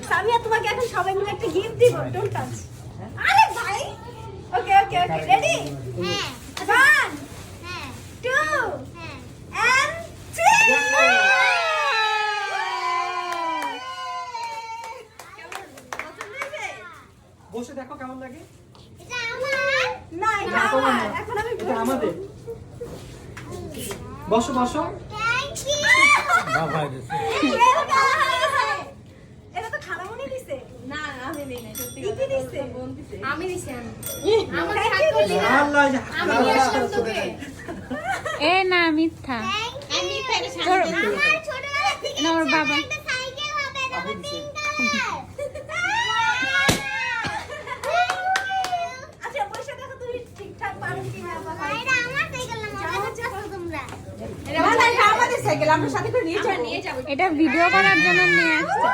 সামিয়া তোমাকে এখন সবাই মিলে একটা গিফট দিব, ডোন্ট টাচ। আরে ভাই, ওকে ওকে ওকে, রেডি? হ্যাঁ 1 হ্যাঁ 2 হ্যাঁ and 3 কেমন পছন্দ হয়েছে? বসে দেখো কেমন লাগে। এটা আমার না এটা আমার, এখন আমি এটা আমাদের। বসো বসো। থ্যাংক ইউ বাবা এটা তো খালামণি দিছে। না আমি নেই নাই সত্যি দিদি দিছে। বোন দিছে। আমি দিছি আমি আমাকে Thank হাত you, করলি না। আল্লাহ এই যে আমি নিয়ে আসলাম তোকে। এ না মিথ্যা থ্যাংক আমি ইউ ফেরে সামনে তোর- দিছি। আমার ছোটবেলা থেকে না, ওর ইচ্ছা বাবা। একটা সাইকেল হবে তারপর পিঙ্ক কালার আচ্ছা পয়সা দেখো তুমি ঠিকঠাক পারো কিনা বাবা। এটা আমার সাইকেল না মজা করো তোমরা না না এটা আমাদের সাইকেল আমরা সাথে করে নিয়ে যাবো। এটা ভিডিও করার জন্য নিয়ে আসছে